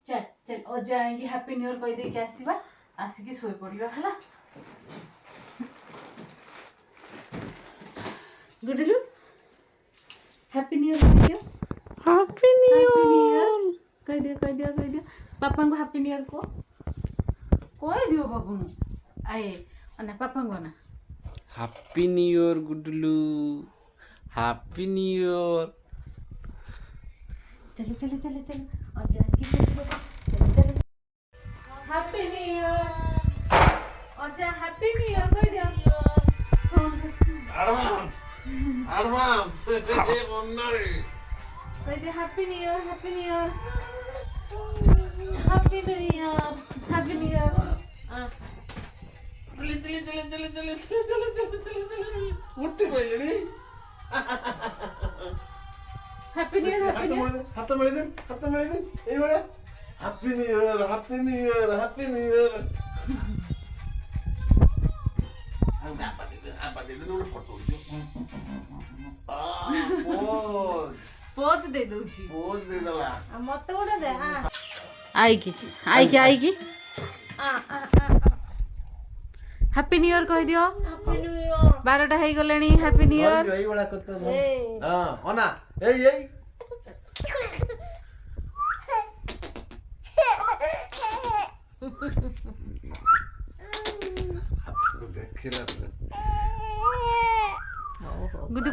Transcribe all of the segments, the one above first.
चल चल और जाएंगे हैप्पी न्यू ईयर कह दे के आसीबा आसिकी सोई पड़िबा हला गुडलू हैप्पी न्यू ईयर कह दियो हैप्पी न्यू ईयर कह दियो पापा को हैप्पी न्यू ईयर को कह दियो बाबू आए अना पापा को ना हैप्पी न्यू ईयर गुडलू हैप्पी न्यू ईयर चलो और जाएंगे चलो हैप्पी न्यू ईयर और जा हैप्पी न्यू ईयर कह दियो एडवांस ओनर कह दियो happy new year happy new year मुट्ठी पडली हैप्पी न्यू ईयर हात मिळेल ए वेळा happy new year happy new year happy new year आप दे दे फोटो पोज दे दूची पोज दे दला मत गोटे दे हां आईकी हैप्पी न्यू ईयर कह दियो हैप्पी न्यू ईयर 12टा हे गलेनी हैप्पी न्यू ईयर এই वेळा करता हां ओना এই देखिला गुदु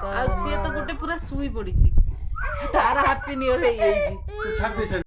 आ सिए तो गोटे पूरा सुई पड़ी तारा हैप्पी न्यू ईयर हे तू छाड़ दे